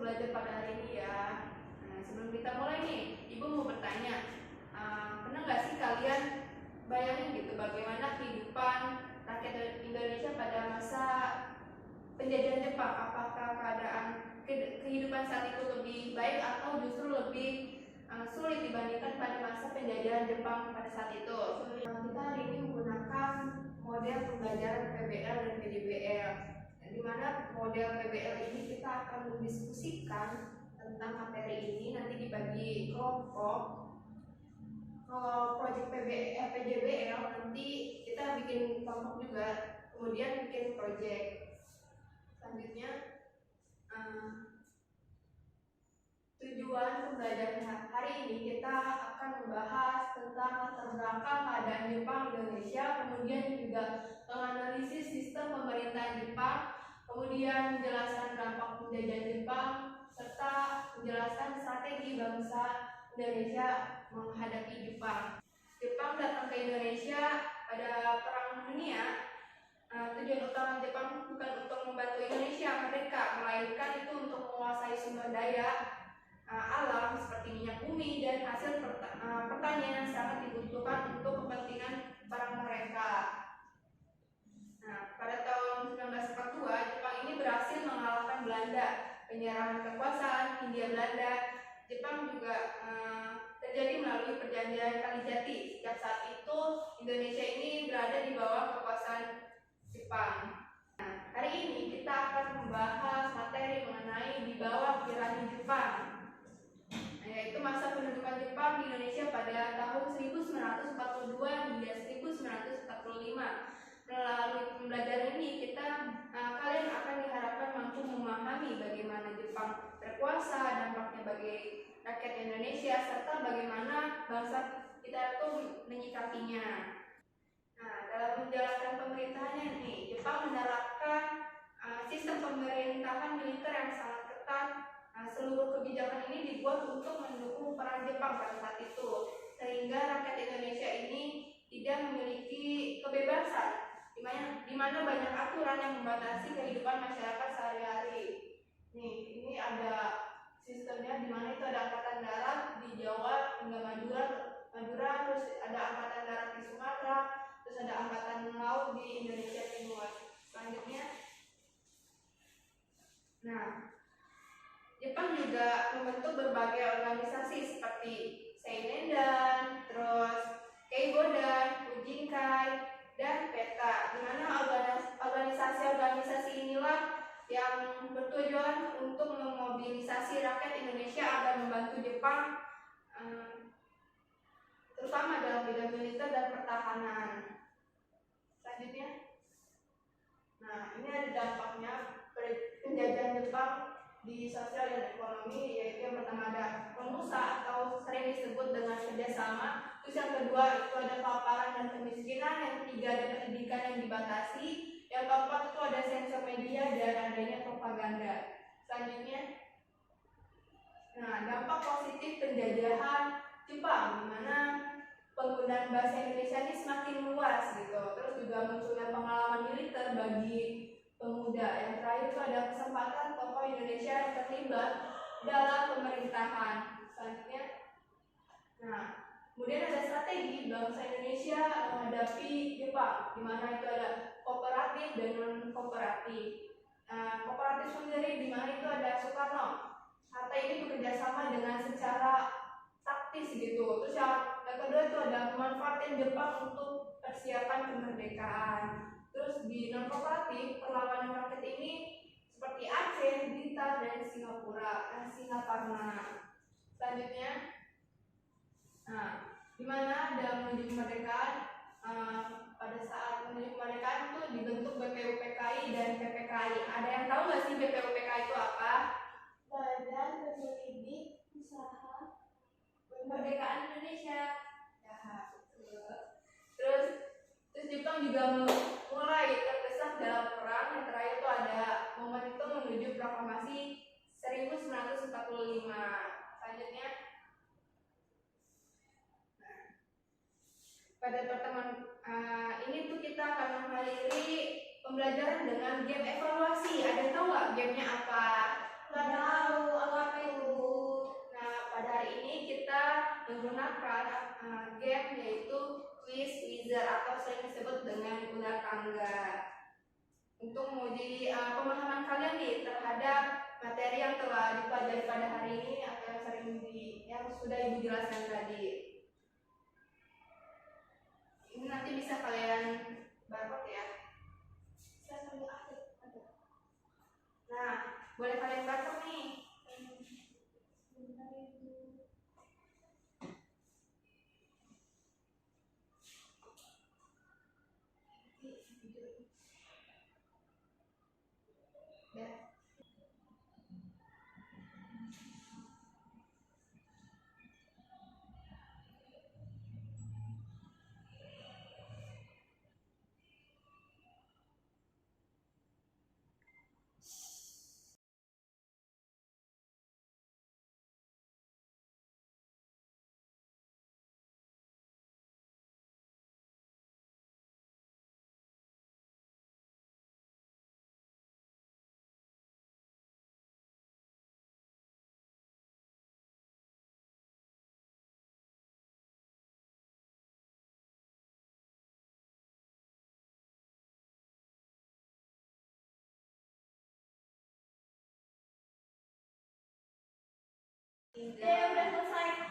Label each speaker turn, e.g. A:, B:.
A: belajar pada hari ini ya. Nah, sebelum kita mulai nih, Ibu mau bertanya, pernah nggak sih kalian bayangin gitu bagaimana kehidupan rakyat Indonesia pada masa penjajahan Jepang? Apakah kehidupan saat itu lebih baik atau justru lebih sulit dibandingkan pada masa penjajahan Jepang pada saat itu? Kita hari ini menggunakan model pembelajaran PBL dan PJBL, di mana model PBL ini kita akan mendiskusikan tentang materi ini nanti dibagi kelompok. Kalau proyek PJBL nanti kita bikin kelompok juga, kemudian bikin proyek. Selanjutnya tujuan pembelajaran hari ini kita akan membahas tentang latar belakang keadaan Jepang Indonesia, kemudian juga menganalisis sistem pemerintahan Jepang, kemudian menjelaskan dampak penjajahan Jepang, serta menjelaskan strategi bangsa Indonesia menghadapi Jepang. Jepang datang ke Indonesia pada Perang Dunia. Tujuan utama Jepang bukan untuk membantu Indonesia merdeka, melainkan itu untuk menguasai sumber daya alam seperti minyak bumi dan hasil pertanian yang sangat dibutuhkan untuk kepentingan para mereka. Nah, pada tahun 1942 Jepang ini berhasil mengalahkan Belanda. Penyerahan kekuasaan Hindia Belanda Jepang juga terjadi melalui perjanjian Kalijati. Sejak saat itu Indonesia ini berada di bawah kekuasaan Jepang. Nah, hari ini kita akan membahas materi mengenai di bawah tirani Jepang, yaitu masa pendudukan Jepang di Indonesia pada tahun 1942 hingga 1945. Melalui pembelajaran ini kalian akan diharapkan mampu memahami bagaimana Jepang berkuasa, dampaknya bagi rakyat Indonesia, serta bagaimana bangsa kita itu menyikapinya. Nah, dalam menjalankan pemerintahannya nih, Jepang menerapkan sistem pemerintahan militer yang sangat ketat. Seluruh kebijakan ini dibuat untuk mendukung peran Jepang pada saat itu, sehingga rakyat Indonesia ini tidak memiliki kebebasan, di mana banyak aturan yang membatasi kehidupan masyarakat sehari-hari. Nih, ini ada sistemnya, di mana itu ada angkatan darat di Jawa hingga Madura, terus ada angkatan darat di Sumatera, terus ada angkatan laut di Indonesia Timur. Selanjutnya, nah, Jepang juga membentuk berbagai organisasi seperti Seinedan, terus Keigodan, Ujinkai, dan PETA, di mana organisasi-organisasi inilah yang bertujuan untuk memobilisasi rakyat Indonesia agar membantu Jepang, terutama dalam bidang militer dan pertahanan. Selanjutnya, nah ini ada dampaknya penjajahan Jepang di sosial dan ekonomi, yaitu yang pertama ada pengusaha atau sering disebut dengan kerjasama, terus yang kedua itu ada kelaparan dan kemiskinan, yang ketiga ada pendidikan yang dibatasi, yang keempat itu ada sensor media dan adanya propaganda. Selanjutnya, nah dampak positif penjajahan Jepang, di mana penggunaan bahasa Indonesia ini semakin luas gitu, terus juga munculnya pengalaman militer bagi pemuda. Yang terakhir itu ada kesempatan tokoh Indonesia yang terlibat dalam pemerintahan. Selanjutnya, nah kemudian ada strategi bangsa Indonesia menghadapi Jepang, di mana itu ada kooperatif dan non kooperatif. Kooperatif sendiri, di mana itu ada Soekarno. Hatta ini bekerja sama dengan secara taktis gitu. Terus yang kedua itu ada memanfaatkan Jepang untuk persiapan kemerdekaan. Terus di non kooperatif, perlawanan rakyat ini seperti Aceh, Blitar, dan Singaparna. Selanjutnya, nah, di mana dalam menuju kemerdekaan, pada saat menuju kemerdekaan itu dibentuk BPUPKI dan PPKI. Ada yang tahu nggak sih BPUPKI itu apa? Badan Penyelidik Usaha Kemerdekaan Indonesia. Ya, Terus Jepang juga mulai terdesak dalam perang. Yang terakhir itu ada momen itu menuju proklamasi 1945. Selanjutnya, pada pertemuan ini tuh kita akan mengakhiri pembelajaran dengan game evaluasi. Ada yang tahu nggak gamenya apa? Nggak tahu apa itu. Nah, pada hari ini kita menggunakan game yaitu quiz wizard atau sering disebut dengan ular tangga untuk menguji pemahaman kalian nih terhadap materi yang telah dipelajari pada hari ini atau yang sudah ibu jelaskan tadi. Ini nanti bisa kalian barcode ya. Nah, boleh kalian barcode nih. Ya. Udah selesai.